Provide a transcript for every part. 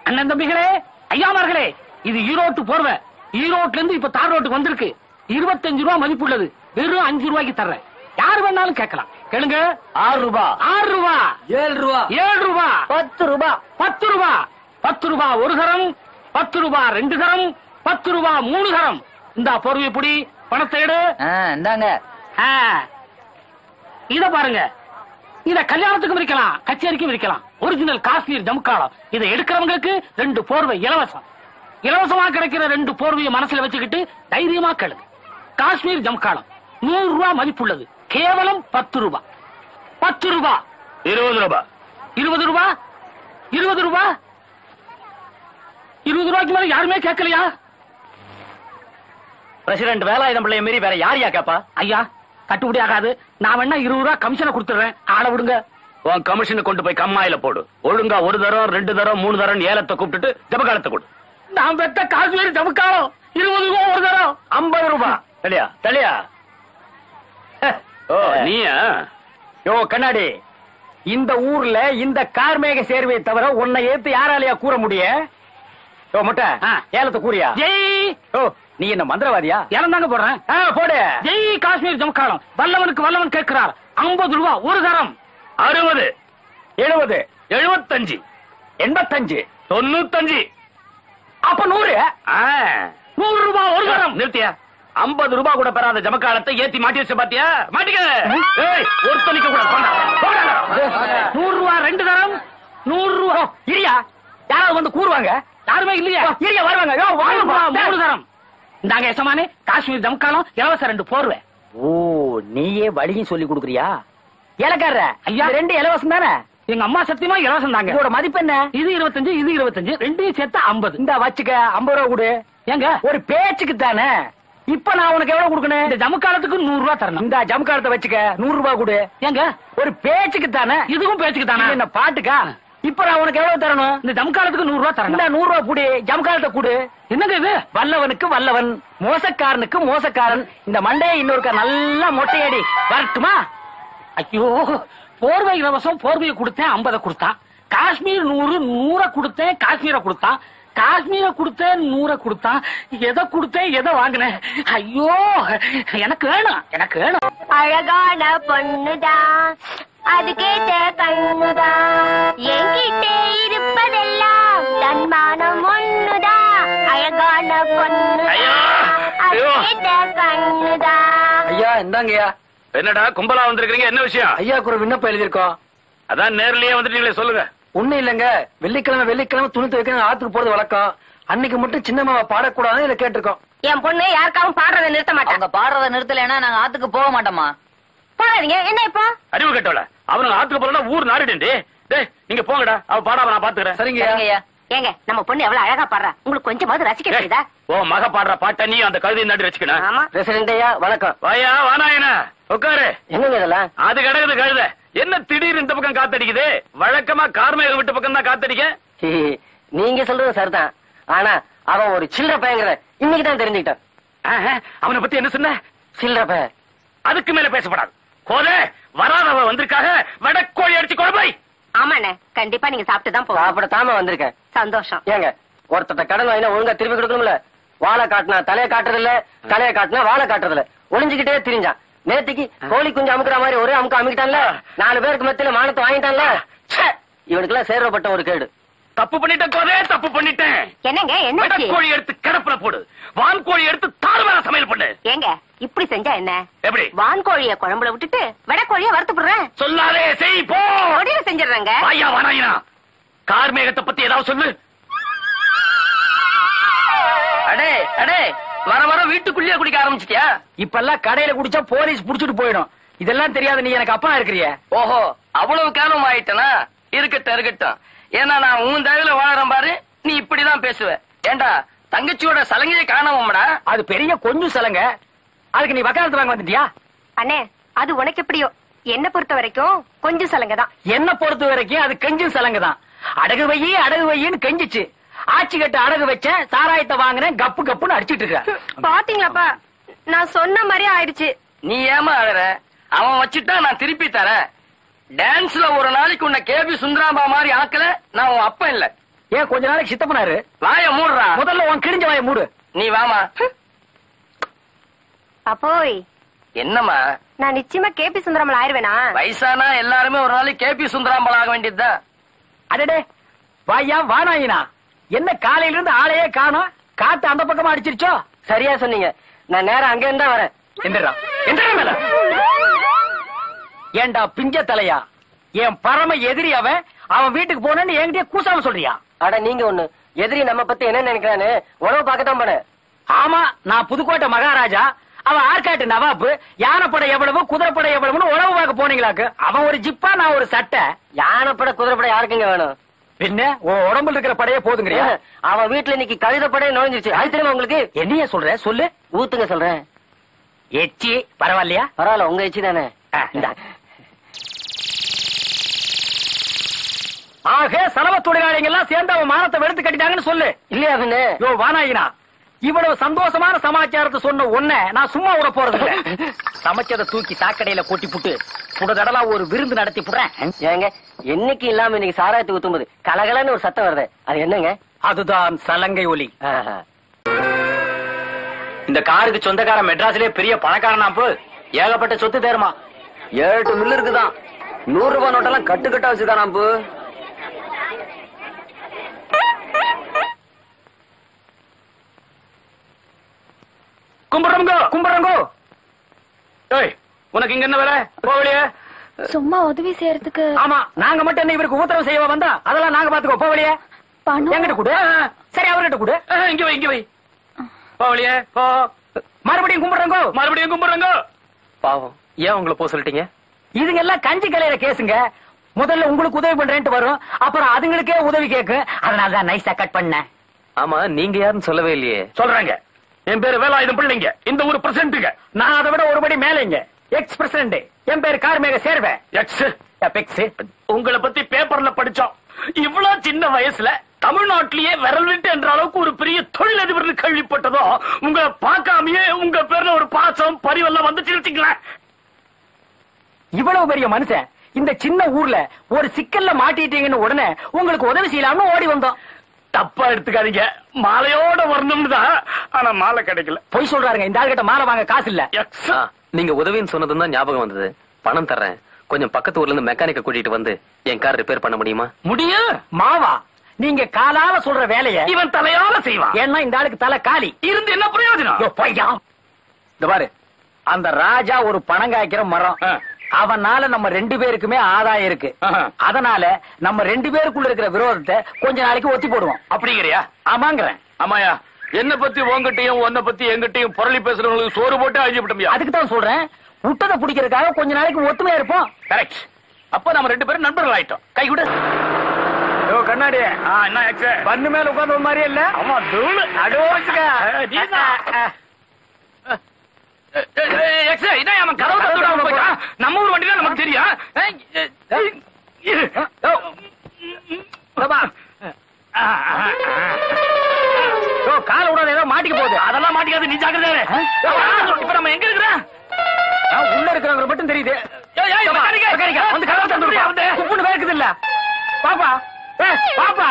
அண்ணன் தம்பிகளே, ஐயாமார்களே, இது ஈரோட்டு போர்வை. ஈரோட்ல இருந்து இப்ப தார் ரோட்டுக்கு வந்திருக்கு. 25 ரூபாய் மதிப்புள்ளது. வெறும் 5 ரூபாய்க்கு தர்றேன். யாரு வேணாலும் கேட்கலாம். கேளுங்க. 6 ரூபாய், 6 ரூபாய், 7 ரூபாய், 7 ரூபாய், 10 ரூபாய், 10 ரூபாய், 10 ரூபாய் ஒரு தரம், 10 ரூபாய் 2 தரம், 10 ரூபாய் 3 தரம். இந்த போர்வை புடி, பணத்தை எடு. இந்தாங்க. இத பாருங்க. இத கல்யாணத்துக்கும் விற்கலாம், கச்சேரிக்கும் விற்கலாம். ஒரிஜினல் காஷ்மீர் ஜமுக்காலம். இதை எடுக்கிறவங்களுக்கு 2 போர்வை இலவசம். இலவசமா கிடைக்கிற 2 போர்வையை மனசுல வச்சுக்கிட்டு தைரியமா கேளுங்க. காஷ்மீர் ஜமுக்காலம் 100 ரூபாய் மதிப்புள்ளது. கேவலம் 10 ரூபாய். 10 ரூபாய், 20 ரூபாய், 20 ரூபாய், 20 ரூபாய், 20 ரூபாய்க்கு மேல யாருமே கேட்கலையா? பிரசிடென்ட் வேலாயுதம் பிள்ளைய மீறி வேற யாரையா கேப்பா? ஐயா, கட்டுப்படி ஆகாது. நான் வேணா 20 ரூபாய் கமிஷனை கொடுத்துறேன். ஆள விடுங்க. உன் கமிஷனை கொண்டு போய் கம்மாயில போடு. ஒழுங்கா 1 தரம் 2 தரம் 3 தரம் ஏலத்தை கூப்பிட்டுட்டு ஜபகாலத்தை கொடு. நான் பெத்த காஷ்மீர் ஜமுக்காலம் 20 ரூபாய் ஒரு தரம். 50 ரூபாய். தெளியா தெளியா? ஓ, நீயா? யோ கண்ணாடி, இந்த ஊர்ல இந்த கார்மேக சேர்வையை தவிர உன்னை ஏத்து யாராலையா கூற முடிய? யோ முட்டை, ஏலத்தை கூறியா? ஜெய். ஓ, நீ என்ன மந்திரவாதியா? ஏலம் தாங்க போடுறேன். போடு. ஜெய் காஷ்மீர் ஜமுக்காலம். வல்லவனுக்கு வல்லவன் கேட்கிறார். 50 ரூபாய் ஒரு தரம். 60, 70, 75, 85, 95. அப்ப 100. 100 ரூபாய் ஒரு தரம். நிறுத்தியா? 50 ரூபாய் கூட பெறாத ஜமக்காலத்தை ஏத்தி மாட்டி வச்ச பாத்தியா? மாட்டிக்க. ஒருத்தனிக்க கூட 100 ரூபாய் 2 தரம். 100 ரூபாய். இரியா, யாராவது வந்து கூறுவாங்க? யாருமே இல்லையா? இரியா வருவாங்க. 3 தரம். இந்தாங்க எசமானே, காஷ்மீர் ஜமுக்காலம் இலவச 2 போர்வை. ஓ, நீயே வழியும் சொல்லி கொடுக்குறியா? இலக்கார ஐயா, 2 இலவசம் தானே? எங்க அம்மா சத்தியமா இலவசம் தாங்க. இதோட மதிப்பு என்ன? இது 25, இது 25, ரெண்டையும் சேர்த்து 50. இந்த வச்சுக்க 50 ரூபாய் கொடு. ஏங்க, ஒரு பேச்சுக்கு தானே. இப்ப நான் உனக்கு எவ்வளவு கொடுக்கணும்? இந்த ஜமுக்காலத்துக்கு 100 ரூபாய் தரணும். இந்த ஜமுக்காலத்தை வச்சுக்க 100 ரூபாய் கொடு. ஏங்க, ஒரு பேச்சுக்கு தானே. இதுவும் பேச்சுக்கு தானே. என்ன பாட்டுக்கா? இப்ப நான் உனக்கு எவ்வளவு தரணும்? இந்த ஜமுக்காலத்துக்கு 100 ரூபாய் தரணும். இந்த 100 ரூபாய் கொடு. ஜமுக்காலத்தை கொடு. என்னங்க இது? வல்லவனுக்கு வல்லவன், மோசக்காரனுக்கு மோசக்காரன். இந்த மண்டையை இன்னொருக்கா நல்லா மொட்டையடி வரட்டுமா? ஐயோ, போர்வை இலவசம். போர்வையை கொடுத்தேன், 50 கொடுத்தான். காஷ்மீர் 100, 100 கொடுத்தேன், காஷ்மீரை கொடுத்தான். காஷ்மீரை கொடுத்தேன், 100 கொடுத்தான். எதை கொடுத்தேன், எதை வாங்கினேன்? ஐயோ, எனக்கு வேணும், எனக்கு வேணும். அழகான பொண்ணுதான், அது கேட்ட கண்ணுதான், என்கிட்ட இருப்பதெல்லாம் தன்மானம் ஒண்ணுதான். அழகான பொண்ணுதான், அது கேட்ட கண்ணுதான். ஐயா இந்தாங்கய்யா. என்னடா கும்பலா வந்திருக்கீங்க? என்ன விஷயம்? ஐயாக்கு ஒரு விண்ணப்பம் எழுதியிருக்கோம். அதான் நேர்லயே வந்துட்டீங்களே, சொல்லுங்க. ஒண்ணு இல்லங்க, வெள்ளிக்கிழமை துணி துவைக்கணும் ஆத்துக்கு போறது வழக்கம். அன்னைக்கு மட்டும் சின்னம்மாவை பாடக்கூடாதுன்னு இதை கேட்டிருக்கோம். என் பொண்ணு யாருக்காவும் பாடுறதை நிறுத்த மாட்டாங்க. பாடுறத நிறுத்தலைன்னா நாங்க ஆத்துக்கு போக மாட்டோமா? போகாதீங்க. என்ன இப்போ? அறிவு கட்டோல அவனுக்கு ஆத்துக்கு போறா ஊர் நாடுடே. டேய், நீங்க போங்கடா, அவ பாடாம நான் பாத்துக்கிறேன். சரிங்கய்யா. ஏங்க, நம்ம பொண்ணு எவ்வளவு அழகா பாடுறா, உங்களுக்கு கொஞ்சமாவது ரசிக்க தெரியுதா? ஓ, மக பாடுற பாட்ட நீ அந்த கழுதை நாட்டி ரசிக்கணும். ஆமா. பிரசிடென்ட் ஐயா வணக்கம். வாயா வானாயன உட்காரு. என்னங்க இதெல்லாம்? அது கிடக்குது கழுத. என்ன திடீர் இந்த பக்கம் காத்தடிக்குது? வழக்கமா கார்மேக விட்டு பக்கம் தான் காத்தடிக்க. நீங்க சொல்றது சரிதான். ஆனா அவன் ஒரு சில்லற பையங்கிற இன்னைக்கு தான் தெரிஞ்சுக்கிட்டான். அவனை பத்தி என்ன சொன்ன? சில்லற பையன். அதுக்கு மேல பேசப்படாது. கோதே, வராதவ வந்திருக்காக வடக்கோழி அடிச்சு கொண்டு போய். ஆமாண்ணே, கண்டிப்பா நீங்க சாப்பிட்டு தான் போகணும். சாப்பிடத்தாம வந்திருக்கேன். சந்தோஷம். ஏங்க, ஒருத்தட்ட கடன் வாங்கினா ஒழுங்கா திருப்பி கொடுக்கணும்ல. வாழை காட்டினா தலையை காட்டுறது இல்ல, தலையை காட்டினா வாழை காட்டுறது இல்ல. ஒளிஞ்சுக்கிட்டே திரிஞ்சான். நேத்துக்கு கோழி குஞ்சு அமுக்குற மாதிரி ஒரே அமுக்க அமுக்கிட்டான்ல. 4 பேருக்கு மத்தியில மானத்தை வாங்கிட்டான்ல. இவனுக்கு எல்லாம் சேர்வப்பட்ட ஒரு கேடு. தப்பு பண்ணிட்டேன் கோதே, தப்பு பண்ணிட்டேன். என்னங்க, என்ன வடக்கோழி எடுத்து கிடப்புல போடு, வான்கோழி எடுத்து தாறுமாற சமையல் பண்ணு. ஏங்க, இப்படி செஞ்சா என்ன? எப்படி? வான்கோழிய குழம்புல விட்டுட்டு வடக்கோழிய வறுத்து போடுறேன். சொல்லாதே, செய் போ. உடனே செஞ்சிடுறேங்க. வாயா வானாயினா, கார்மேகத்தை பத்தி ஏதாவது சொல்லு. அடே அடே, வர வர வீட்டுக்குள்ளேயே குடிக்க ஆரம்பிச்சிட்டியா? இப்ப எல்லாம் கடையில குடிச்சா போலீஸ் புடிச்சிட்டு போயிடும். இதெல்லாம் தெரியாது, நீ எனக்கு அப்பா இருக்கிறிய. ஓஹோ, அவ்வளவு காலம் ஆயிட்டனா? இருக்கட்டும் இருக்கட்டும். ஏன்னா நான் உன் தயவுல வாழறேன் பாரு, நீ இப்படிதான் பேசுவ. ஏண்டா, தங்கச்சியோட சலங்கையை காணாமடா? அது பெரிய கொஞ்சம் சலங்க. அதுக்கு நீ வக்காலத்து வாங்க வந்துட்டியா? அண்ணே, அது உனக்கு எப்படியோ. என்ன பொறுத்த வரைக்கும் கொஞ்சம் சலங்க தான். என்ன பொறுத்த வரைக்கும் அது கெஞ்சும் சலங்க தான். அடகு வையின்னு கெஞ்சிச்சு. ஆட்சி கட்டு அடகு வச்சேன், சாராயத்தை வாங்கினேன், கப்பு கப்புன்னு அடிச்சிட்டு இருக்க. பாத்தீங்களாப்பா, நான் சொன்ன மாதிரி ஆயிடுச்சு. நீ ஏமா அழற? அவன் வச்சுட்டா நான் திருப்பி தரேன். டான்ஸ்ல ஒரு நாளைக்கு உன்னை கேபி சுந்தராம்பா மாதிரி ஆக்கல, நான் உன் அப்ப இல்ல. ஏன் கொஞ்ச நாளைக்கு சித்தப்பனாரு? வாய மூடுறா. முதல்ல உன் கிழிஞ்ச வாய மூடு. நீ வாமா. அப்போய் என்னம்மா? நான் நிச்சயமா கேபி சுந்தரமல் ஆயிருவேனா? வயசானா எல்லாருமே ஒரு நாளைக்கு கேபி சுந்தராம்பல் ஆக வேண்டியதுதான். அடடே வாயா வானாயினா, என்ன காலையில இருந்து ஆளையே காணோம்? காத்து அந்த பக்கமா அடிச்சிருச்சோ? சரியா சொன்னீங்க. நான் நேரம் அங்க இருந்தா வரேன். எந்திரா எந்திரா மேல. ஏண்டா பிஞ்ச தலையா, என் பரம எதிரி அவன். அவன் வீட்டுக்கு போனேன்னு என்கிட்டயே கூசாம சொல்றியா? அட நீங்க ஒண்ணு, எதிரி நம்ம பத்தி என்ன நினைக்கிறான்னு உணவு பார்க்கத்தான் போனேன். ஆமா, நான் புதுக்கோட்டை மகாராஜா, அவன் ஆற்காட்டு நவாப்பு. யானைப்படை எவ்வளவு குதிரைப்படை எவ்வளவுன்னு உணவு பார்க்க போனீங்களாக்கு. அவன் ஒரு ஜிப்பா, நான் ஒரு சட்டை. யானைப்பட குதிரைப்பட யாருக்குங்க வேணும்? பின்ன உன் உடம்புல இருக்கிற படையே போதுங்கறியா? அவன் வீட்டுல இன்னைக்கு கழுதப்படையே நுழைஞ்சிருச்சு. அது தெரியுமா உங்களுக்கு? என்னைய சொல்ற சொல்லு. ஊத்துங்க சொல்றேன். எச்சி பரவாயில்லையா? பரவாயில்ல, உங்க எச்சி தானே. ஆக சலவ தொழிலாளிகள் எல்லாம் சேர்ந்து அவன் மானத்தை வெளுத்து கட்டிட்டாங்கன்னு சொல்லு. இல்லையா பின்ன? யோ வானாயினா, இவ்வளவு சந்தோஷமான சமாச்சாரத்தை சொன்ன உன்னை நான் சும்மா விட போறது இல்ல. சமைச்சதை தூக்கி சாக்கடையில கொட்டி புட்டு புடதடலா ஒரு விருந்து நடத்தி புடுறேன். ஏங்க என்னைக்கு இல்லாம இன்னைக்கு சாராயத்துக்கு ஊத்தும்போது கலகலன்னு ஒரு சத்தம் வருது, அது என்னங்க? அதுதான் சலங்கை ஒலி. ஆஹா. இந்த காருக்கு சொந்தக்கார மெட்ராஸ்லயே பெரிய பணக்காரனாப்பு. ஏகப்பட்ட சொத்து தேருமா. 7 மில்லு இருக்குதான். 100 ரூபாய் நோட்டெல்லாம் கட்டுக்கட்டா வச்சுக்கானாப்பு. கும்பிடுறோங்கோ கும்பிடுறோங்கோ. ஏய், உனக்கு இங்க என்ன வேலை? போவலியே. சும்மா உதவி செய்யறதுக்கு. ஆமா, நாங்க மட்டும் என்ன இவருக்கு உத்தரவு செய்ய வந்தா? அதெல்லாம் நாங்க பாத்துக்கோ. போவலியே. பணம் என்கிட்ட கொடு. சரி, அவர்கிட்ட கொடு. இங்க வை, இங்க வை. போவலியே போ. மறுபடியும் கும்பிடுறோங்கோ, மறுபடியும் கும்பிடுறோங்கோ. பாவம், ஏன் உங்களை போக சொல்லிட்டீங்க? இதுங்க எல்லாம் கஞ்சி கலையில கேசுங்க. முதல்ல உங்களுக்கு உதவி பண்றேன்ட்டு வரும், அப்புறம் அதுங்களுக்கே உதவி கேட்கும். அதனாலதான் நைஸா கட் பண்ணேன். ஆமா, நீங்க யாருன்னு சொல்லவே இல்லையே. சொல்றாங்க. என் பேரு வேலாயுதம் பிள்ளைங்க. இந்த ஊர் பிரசிடண்ட்டுங்க. நான் அதை விட ஒருபடி மேலேங்க. X president. என் பேரு கார்மேக சேர்வேன். எக்ஸ். உங்களை பத்தி பேப்பர்ல படிச்சோம். இவ்வளவு சின்ன வயசுல தமிழ்நாட்டிலேயே விரல் விட்டு என்ற அளவுக்கு ஒரு பெரிய தொழிலதிபர் கேள்விப்பட்டதோ, உங்களை பார்க்காமயே உங்க பேர்ல ஒரு பாசம் பரிவெல்லாம் வந்துச்சு வச்சுக்கலாம். இவ்வளவு பெரிய மனுஷன் இந்த சின்ன ஊர்ல ஒரு சிக்கல்ல மாட்டிட்டீங்கன்னு உடனே உங்களுக்கு உதவி செய்யலாம்னு ஓடி வந்தோம். தப்பா எடுத்துக்காதீங்க, மாலையோட வரணும்னு தான். ஆனா மாலை கிடைக்கல. பொய் சொல்றாருங்க. இந்த ஆள்கிட்ட மாலை வாங்க காசு இல்ல. நீங்க உதவின்னு சொன்னதும் தான் ஞாபகம் வந்தது. பணம் தர்றேன், கொஞ்சம் பக்கத்து ஊர்ல இருந்து மெக்கானிக்க கூட்டிட்டு வந்து என் கார் ரிப்பேர் பண்ண முடியுமா? முடியும். மாவா, நீங்க காலால சொல்ற வேலைய இவன் தலையால செய்வான். ஏன்னா இந்த ஆளுக்கு தலை காலி. இருந்து என்ன பிரயோஜனம்? இந்த பாரு, அந்த ராஜா ஒரு பணம் காய்க்கிற மரம். அவனால நம்ம 2 பேருக்குமே ஆதாயம் இருக்கு. அதனால நம்ம 2 பேருக்குள்ள இருக்கிற விரோதத்தை கொஞ்ச நாளைக்கு ஒத்தி போடுவோம். அப்படிங்கிறியா? ஆமாங்கிறேன். ஆமாயா, என்ன பத்தி உங்ககிட்டயும் உன்னை பத்தி எங்கிட்டயும் புரளி பேசுறவங்களுக்கு சோறு போட்டு அழிஞ்சுட்டோம். அதுக்கு தான் சொல்றேன், விட்டதை பிடிக்கிறதுக்காக கொஞ்ச நாளைக்கு ஒத்துமையா இருப்போம். கரெக்ட். அப்ப நம்ம 2 பேரும் நண்பர்கள் ஆயிட்டோம். கை கொடு. கண்ணாடி என்ன பண்ணு மேல உட்கார்ந்த மாதிரி இல்ல. ஆமா, தூள் அடோச்சுக்க. நம்ம ஊர் வண்டி தான் நமக்கு தெரியும். கால விடாத, ஏதோ மாட்டிக்க போகுது. அதெல்லாம் மாட்டிக்காது, நீ ஜாக்கிரதை. இப்ப நம்ம எங்க இருக்கிறோம்? உள்ள இருக்கிறவங்க மட்டும் தெரியுது. வந்து கதவை திறந்து விடு. உப்புன்னு வேர்க்குது இல்ல. பாப்பா பாப்பா.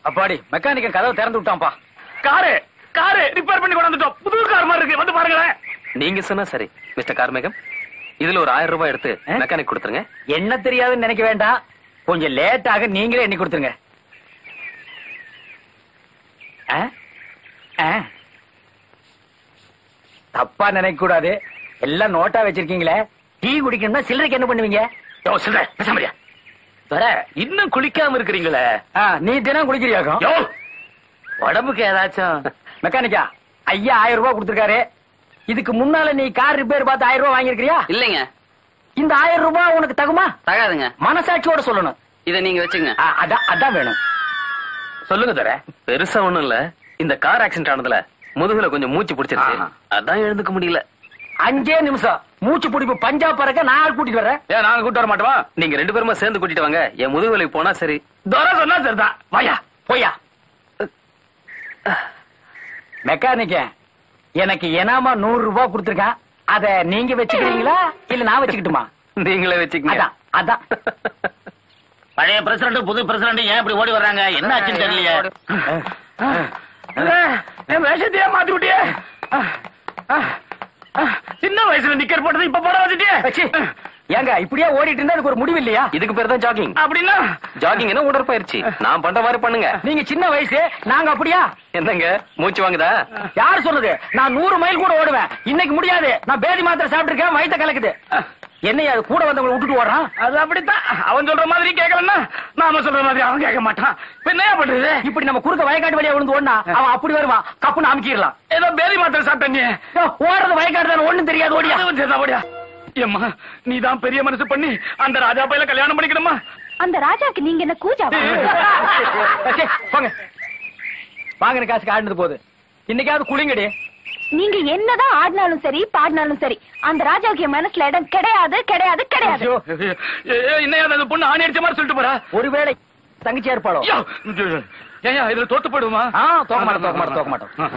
அப்பாடி, மெக்கானிக்கல் கதவை திறந்து விட்டான்ப்பா. காரு ரிப்பேர் பண்ணி கொண்டாந்துட்டோம். புது கார் மாதிரி இருக்கு, வந்து பாருங்களேன். நீங்க சொன்னா சரி மிஸ்டர் கார்மேகம். இதுல ஒரு 1000 ரூபாய் எடுத்து மெக்கானிக் கொடுத்துருங்க. என்ன தெரியாதுன்னு நினைக்க வேண்டாம், கொஞ்சம் லேட்டாக நீங்களே எண்ணி கொடுத்துருங்க. தப்பா நினைக்க கூடாது, எல்லாம் நோட்டா வச்சிருக்கீங்களே. டீ குடிக்கணும்னா சில்லறைக்கு என்ன பண்ணுவீங்க? இன்னும் குளிக்காம இருக்கிறீங்களே. நீ தினம் குளிக்கிறியாக்கும். உடம்புக்கு ஏதாச்சும். மெக்கானிக்கா, ஐயா 1000 ரூபாய் கொடுத்திருக்காரு. இதுக்கு முன்னால நீ கார் ரிப்பேர் பார்த்து 1000 ரூபாய் வாங்கிருக்கியா? இல்லைங்க. இந்த 1000 ரூபாய் உனக்கு தகுமா? தகாதுங்க. மனசாட்சியோட சொல்லணும். இத நீங்க வச்சுங்க. அதான் வேணும். சொல்லுங்க தர. பெருசா ஒண்ணும் இல்ல, இந்த கார் ஆக்சிடென்ட் ஆனதுல முதுகுல கொஞ்சம் மூச்சு பிடிச்சிருச்சு. அதான் எழுந்துக்க முடியல. 5 நிமிஷம் மூச்சு பிடிப்பு பஞ்சா பறக்க நான் ஆள் கூட்டிட்டு வரேன். ஏன் நாங்க கூட்டு வர மாட்டோமா? நீங்க 2 பேருமா சேர்ந்து கூட்டிட்டு வாங்க. என் முதுகுலைக்கு போனா சரி. தோர சொன்னா சரிதான். வாயா போயா. மெக்கானிக்க, எனக்கு எனாமா 100 ரூபாய் கொடுத்திருக்கான். அத நீங்க வச்சுக்கிறீங்களா இல்ல நான் வச்சுக்கிட்டுமா? நீங்களே வச்சுக்கங்க. அதான் பழைய பிரசிடண்ட் புது பிரசிடண்ட் ஏன் இப்படி ஓடி வர்றாங்க? என்ன ஆச்சுன்னு தெரியலையே. என் வேஷத்தையே மாத்தி விட்டியே. சின்ன வயசுல நிக்கர் போட்டது இப்ப போட வச்சுட்டியே. ஏங்க இப்படியே ஓடிட்டு இருந்தா எனக்கு ஒரு முடிவு இல்லையா? இதுக்கு பேர் தான் ஜாகிங். அப்படின்னா ஜாகிங் என்ன உடற்பயிற்சி. நான் பண்ற மாதிரி பண்ணுங்க. நீங்க சின்ன வயசு, நாங்க அப்படியா? என்னங்க மூச்சு வாங்குதா? யார் சொன்னது? நான் 100 மைல் கூட ஓடுவேன். இன்னைக்கு முடியாது. நான் பேதி மாத்திரை சாப்பிட்டு இருக்கேன், வயித்த கலக்குது. என்னையா அது கூட வந்தவங்களை விட்டுட்டு ஓடுறான்? அது அப்படித்தான். அவன் சொல்ற மாதிரி கேட்கலன்னா நாம சொல்ற மாதிரி அவன் கேட்க மாட்டான். என்ன பண்றது? இப்படி நம்ம குறுக்க வயக்காட்டு வழியா விழுந்து ஓடினா அவன் அப்படி வருவான், கப்புன்னு அமுக்கிடலாம். ஏதோ பேதி மாத்திரை சாப்பிட்ட நீ ஓடுறது வயக்காட்டு தானே, ஒண்ணும் தெரியாது. ஓடியா ஓடியா. ஏம்மா நீதான் பெரிய மனசு பண்ணி அந்த ராஜா பையில கல்யாணம் பண்ணிக்கணுமா? அந்த ராஜாக்கு நீங்க என்ன கூஜாவா? போங்க, வாங்கின காசுக்கு ஆடினது போகுது. இன்னைக்காவது குளிங்கடி. நீங்க என்னதான் ஆடினாலும் சரி பாடினாலும் சரி அந்த ராஜாவுக்கு என் மனசுல இடம் கிடையாது கிடையாது கிடையாது. என்ன அந்த பொண்ணு ஆணி அடிச்ச மாதிரி சொல்லிட்டு போறா? ஒருவேளை தங்கச்சி ஏற்பாடோ? ஏன் இதுல தோத்து போயிடுமா? தோக்க மாட்டோம்.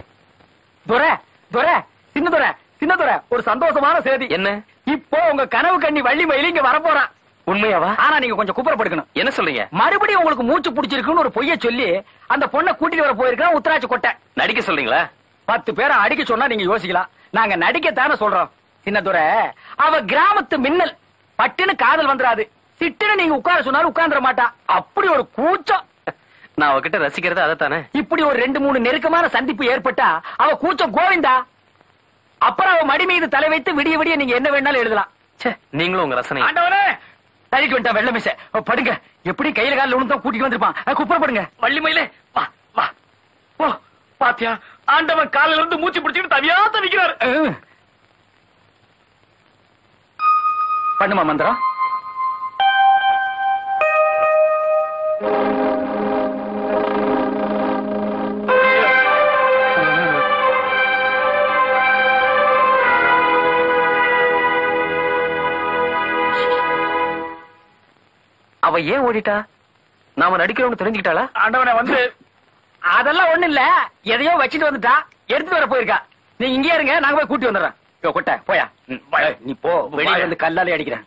துரை துரை சின்ன துரை சின்ன துரை, ஒரு சந்தோஷமான செய்தி. என்ன? இப்போ உங்க கனவு கண்ணி வள்ளி மயில இங்க வரப்போறான். உண்மையாவா? ஆனா நீங்க கொஞ்சம் குப்புறப்படுக்கணும். என்ன சொல்றீங்க? மறுபடியும் உங்களுக்கு மூச்சு பிடிச்சிருக்குன்னு ஒரு பொய்ய சொல்லி அந்த பொண்ணை கூட்டிட்டு வர போயிருக்கான் உத்தராட்சி கொட்டை. நடிக்க சொல்றீங்களா? 10 பேரை அடிக்க சொன்னா நீங்க யோசிக்கலாம். நாங்க நடிக்கத்தானே சொல்றோம். சின்னதுரை அவ கிராமத்து மின்னல். பட்டுன்னு காதல் வந்துராது. சிட்டுன்னு நீங்க உட்கார சொன்னாலும் உட்கார்ந்துட மாட்டா. அப்படி ஒரு கூச்சம். நான் அவகிட்ட ரசிக்கிறது அதைத்தானே. இப்படி ஒரு 2-3 நெருக்கமான சந்திப்பு ஏற்பட்டா அவ கூச்சம் கோவிந்தா. அப்புறம் அவ மடி மீது தலை வைத்து விடிய விடிய நீங்க என்ன வேணாலும் எழுதலாம். நீங்களும் உங்க ரசனை. ஆண்டவனே தள்ளிட்டு வந்துட்டா வெள்ள மிச. படுங்க. எப்படி கையில காலில் விழுந்தா கூட்டிட்டு வந்திருப்பான். குப்புறப்படுங்க. வள்ளி மயிலே வா வா. ஓ பாத்தியா, ஆண்டவன் காலில இருந்து மூச்சு பிடிச்சிட்டு தவியா தவிக்கிறாரு. பண்ணுமா மந்திரம். அவ ஏன் ஓடிட்டா? நாம நடிக்கிறோம்னு தெரிஞ்சுக்கிட்டாளா? ஆண்டவனை வந்து அதெல்லாம் ஒண்ணு இல்ல, எதையோ வச்சுட்டு வந்துட்டா, எடுத்து வர போயிருக்கா. நீங்க இங்கே இருங்க, நாங்க போய் கூட்டி வந்துடுறோம். கொட்ட போயா. நீ போ, வெளியே வந்து கல்லாலே அடிக்கிறேன்.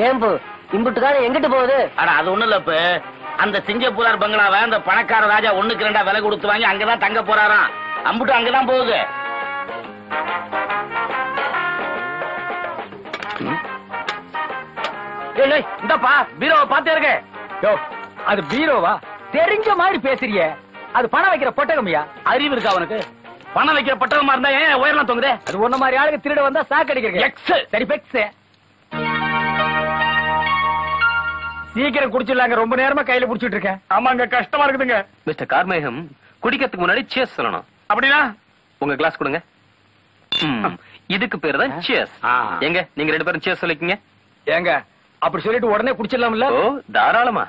ஏம்பு இம்புட்டுக்கான எங்கிட்டு போகுது? ஆனா அது ஒண்ணு இல்ல. அந்த சிங்கப்பூரார் பங்களாவை அந்த பணக்கார ராஜா 1க்கு 2 விலை கொடுத்து வாங்கி அங்கதான் தங்க போறாராம். அம்புட்டு அங்கதான் போகுது. இந்தப்பா பீரோவை பாத்தே இருக்க. அது பீரோவா? தெரிஞ்ச மாதிரி பேசுறிய. அது பணம் வைக்கிற பொட்டகமையா? அறிவு இருக்கா அவனுக்கு? பணம் வைக்கிற பட்டகமா இருந்தா ஏன் உயரலாம் தொங்குதே? அது ஒண்ணு மாதிரி ஆளுக்கு திருட வந்தா சாக்கடிக்கிறீங்க. எக்ஸ் சரி பெக்ஸ். சீக்கிரம் குடிச்சிடலாங்க, ரொம்ப நேரமா கையில புடிச்சிட்டு இருக்கேன். ஆமாங்க, கஷ்டமா இருக்குதுங்க. மிஸ்டர் கார்மேகம், குடிக்கிறதுக்கு முன்னாடி சேஸ் சொல்லணும். அப்படின்னா உங்க கிளாஸ் கொடுங்க. இதுக்கு பேரு தான் சேஸ். எங்க நீங்க 2 பேரும் சேஸ் சொல்லிக்கீங்க. ஏங்க அப்படி சொல்லிட்டு உடனே குடிச்சிடலாம்ல? ஓ தாராளமா.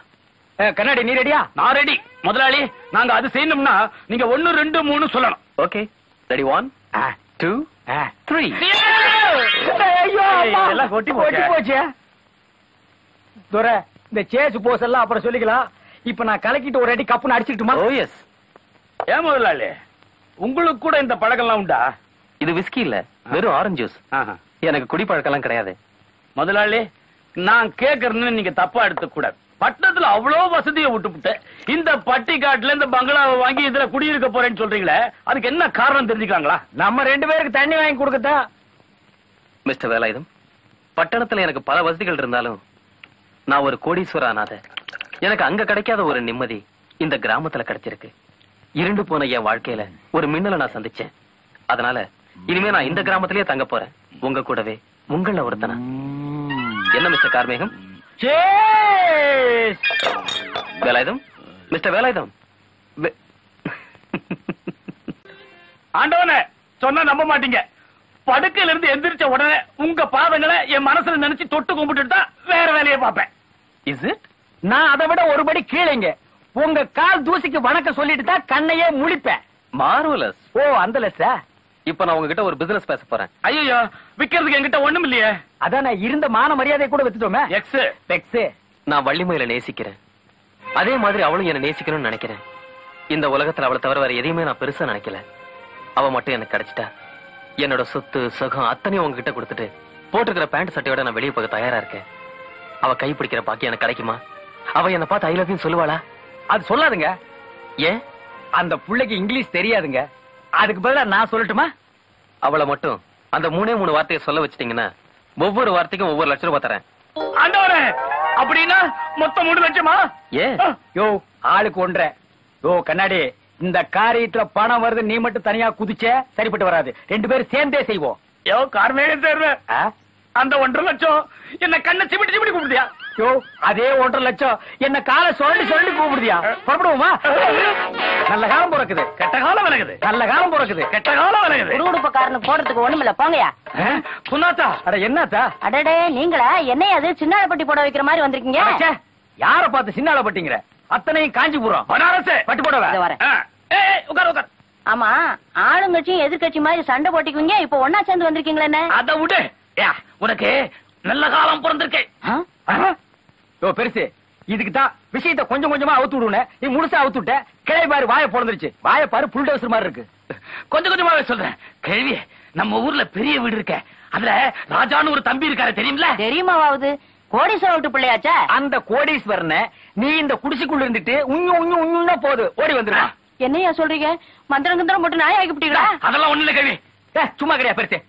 கண்ணாடி நீ ரெடியா? நான் ரெடி. முதலாளி, நாங்க அது செய்யணும்னா நீங்க 1 2 3 சொல்லணும். Okay ready. 1 2 3. ஐயோ எல்லாம் கொட்டி போச்சு. துரை, இந்த சேஸ் போஸ் எல்லாம் அப்புறம் சொல்லிக்கலாம். இப்ப நான் கலக்கிட்டு ஒரு அடி கப்புன்னு அடிச்சுட்டுமா? ஓ எஸ். ஏன் முதலாளி, உங்களுக்கு கூட இந்த பழக்கம்லாம் உண்டா? இது விஸ்கி இல்ல, வெறும் ஆரஞ்சு ஜூஸ். எனக்கு குடிப்பழக்கம்லாம் கிடையாது. முதலாளி, நான் கேக்குறேன்னு நீங்க தப்பா எடுத்துக்க கூடாது. பட்டணத்துல அவ்வளவு வசதியை விட்டுப்புட்டு இந்த பட்டிக்காட்டுல இந்த பங்களாவை வாங்கி இதுல குடியிருக்க போறேன்னு சொல்றீங்களே, அதுக்கு என்ன காரணம் தெரிஞ்சுக்கலாங்களா? நம்ம 2 பேருக்கு தண்ணி வாங்கி கொடுக்கத்தா. மிஸ்டர் வேலாயுதம், பட்டணத்துல எனக்கு பல வசதிகள் இருந்தாலும் நான் ஒரு கோடீஸ்வர அனாதை. எனக்கு அங்க கிடைக்காத ஒரு நிம்மதி இந்த கிராமத்துல கிடைச்சிருக்கு. இருண்டு போன என் வாழ்க்கையில ஒரு மின்னலை நான் சந்திச்சேன். அதனால இனிமே நான் இந்த கிராமத்திலேயே தங்க போறேன், உங்க கூடவே. உங்கள ஒருத்தனா. என்ன மிஸ்டர் கார்மேகம்? வேலாயுதம், மிஸ்டர் வேலாயுதம். ஆண்டவனே, சொன்னா நம்ப மாட்டீங்க. படுக்கையில இருந்து எந்திரிச்ச உடனே உங்க பாதங்களை என் மனசுல நினைச்சு தொட்டு கும்பிட்டுட்டு தான் வேற வேலையை பார்ப்பேன். Is it? நான் அதை விட ஒருபடி கீழேங்க. உங்க கால் தூசிக்கு வணக்கம் சொல்லிட்டு தான் கண்ணையே முழிப்பேன். மார்வலஸ். ஓ அந்த லெஸ்ஸா? இப்ப நான் உங்ககிட்ட ஒரு பிசினஸ் பேச போறேன். ஐயோ, விக்கிறதுக்கு என்கிட்ட ஒண்ணும் இல்லையே. அதான் இருந்த மான மரியாதை கூட வித்துட்டோமே. எக்ஸ் நான் வள்ளிமயில நேசிக்கிறேன். அதே மாதிரி அவளும் என்ன நேசிக்கணும்னு நினைக்கிறேன். இந்த உலகத்துல அவளை தவிர வேற எதையுமே நான் பெருசா நினைக்கல. அவ மட்டும் எனக்கு கிடைச்சிட்டா என்னோட சொத்து சுகம் அத்தனையும் உங்ககிட்ட கொடுத்துட்டு போட்டுக்கிற பேண்ட் சட்டையோட நான் வெளியே போக தயாரா இருக்கேன். அவ கை பிடிக்கிற பாக்கி எனக்கு கிடைக்குமா? அவ என்ன பார்த்து ஐ லவ் யூ சொல்லுவாளா? அது சொல்லாதுங்க. ஏன்? அந்த புள்ளைக்கு இங்கிலீஷ் தெரியாதுங்க. அதுக்கு பதிலா நான் சொல்லட்டுமா? அவளை மட்டும் அந்த 3 வார்த்தையை சொல்ல வச்சிட்டீங்கன்னா ஒவ்வொரு வார்த்தைக்கும் ஒவ்வொரு லட்சம் ரூபாய் தரேன். ஆண்டவரே, அப்படின்னா மொத்தம் 3 லட்சமா? ஏன்? யோ ஆளுக்கு 1.5. யோ கண்ணாடி, இந்த காரியத்துல பணம் வருது, நீ மட்டும் தனியா குதிச்ச சரிப்பட்டு வராது. 2 பேரும் சேர்ந்தே செய்வோம். யோ கார்மேக தேர்வு, அந்த 1.5 லட்சம் என்ன கண்ணை சிமிட்டி சிமிட்டி கூப்பிடுதியா? யோ அதே 1.5 லட்சம் என்ன காலை சொல்லி சொல்லி கூப்பிடுதியா? புறப்படுவோமா? நல்ல காலம் பிறக்குது, கெட்ட காலம் விலகுது. நல்ல காலம் பிறக்குது, கெட்ட காலம் விலகுது. குடுகுடுப்பக்காரனு போடுறதுக்கு ஒண்ணுமில்ல, போங்கயா. புண்ணாத்தா, அட என்னத்தா? அடடே, நீங்களா என்னைய அது சின்ன பட்டி போட வைக்கிற மாதிரி வந்திருக்கீங்க. அடச்சே, யார பார்த்து சின்னால பட்டிங்கிற? அத்தனையும் காஞ்சிபுரம் பனாரஸ் பட்டு போடவா? இதோ வரேன். உட்கார் உட்கார். ஆமா, ஆளுங்கட்சியும் எதிர்கட்சி மாதிரி சண்டை போட்டிக்குவீங்க, இப்ப ஒன்னா சேர்ந்து வந்திருக்கீங்களே என்ன? அத விடு. உனக்கு நல்ல காலம் பிறந்திருக்கேன். யோ பெருசு, இதுக்கு தான் விஷயத்தை கொஞ்சம் கொஞ்சமா அவுத்து விடுவேன். நீ முழுசா அவுத்து விட்ட. கிளை பாரு வாய பொழந்துருச்சு. வாய பாரு புல் டவுசர் மாதிரி இருக்கு. கொஞ்சம் கொஞ்சமாவே சொல்றேன். கேள்வி, நம்ம ஊர்ல பெரிய வீடு இருக்க, அதுல ராஜான்னு ஒரு தம்பி இருக்காரு, தெரியுமில? தெரியுமாவது? கோடீஸ்வர விட்டு பிள்ளையாச்சா? அந்த கோடீஸ்வரனை நீ இந்த குடிசைக்குள்ள இருந்துட்டு உண்ணு உண்ணு உண்ணுன்னா போது ஓடி வந்துடுவா. என்னையா சொல்றீங்க? மந்திரம் கிந்திரம் போட்டு நாய் ஆகிப்பிட்டீங்களா? அதெல்லாம் ஒண்ணு இல்ல கேள்வி. சும்மா கிடையாது பெருசு.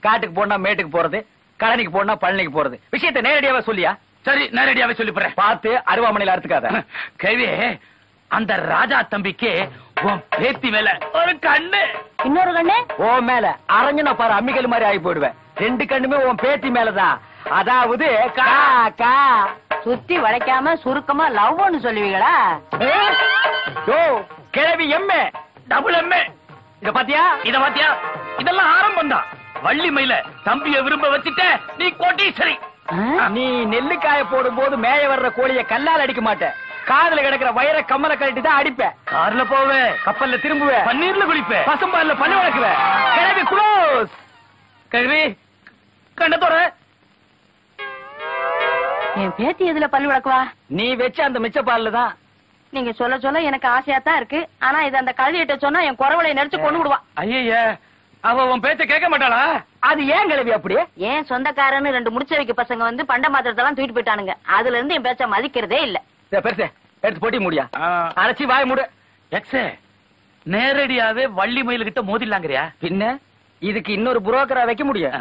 காட்டுக்கு போனா மேட்டுக்கு போறது, கழனிக்கு போனா பழனிக்கு போறது. விஷயத்தை நேரடியாவே சொல்லியா? சரி, நேரடியாவே சொல்லி போறேன். பார்த்து அருவாமனையில அறுத்துக்காத. கேள்வி, அந்த ராஜா தம்பிக்கு உன் பேத்தி மேல ஒரு கண்ணு, இன்னொரு கண்ணு ஓ மேல அரஞ்சனா பாரு, அம்மிக்கல் மாதிரி ஆகி போயிடுவேன். 2 கண்ணுமே உன் பேத்தி மேலதான். அதாவது கா கா. சுத்தி வளைக்காம சுருக்கமா லவ்னு சொல்லுவீங்களா? யோ கிழவி எம்ஏ டபுள் எம்ஏ. இத பாத்தியா? இத பாத்தியா? இதெல்லாம் ஆரம்பம் தான். வள்ளி மயில தம்பிய விரும்ப வச்சுட்ட நீ கோட்டீஸ்வரி. நீ நெல்லுக்காய போடும் போது மேய வர்ற கோழிய கல்லால் அடிக்க மாட்டேன். காதுல கிடக்கிற வயிற கம்மல கழட்டி தான் அடிப்பேன். கார்ல போவேன், கப்பல்ல திரும்புவேன், பன்னீர்ல குளிப்பேன், பசும்பால்ல பண்ணி வளர்க்குவேன். கிழவி குளோஸ். கேள்வி, கண்ணத்தோட என் பேத்தி எதுல பல்லு விளக்குவா? நீ வச்ச அந்த மிச்ச பால்ல தான். நீங்க சொல்ல சொல்ல எனக்கு ஆசையா தான் இருக்கு. ஆனா இது அந்த கழுதிட்ட சொன்னா என் குறவளை நெரிச்சு கொண்டு விடுவா. ஐயா, அவ உன் பேச்ச கேட்க மாட்டாளா? அது ஏன் கிழவி அப்படி? ஏன் சொந்தக்காரன்னு 2 முடிச்ச வைக்க பசங்க வந்து பண்ட மாத்திரத்தெல்லாம் தூக்கிட்டு போயிட்டானுங்க. அதுல இருந்து என் பேச்ச மதிக்கிறதே இல்ல. பெருசு எடுத்து போட்டி முடியா? அரைச்சி வாய் மூடு. எக்ஸே, நேரடியாவே வள்ளி மயில் கிட்ட மோதிடலாங்கிறியா? பின்ன இதுக்கு இன்னொரு புரோக்கரா வைக்க முடியும்.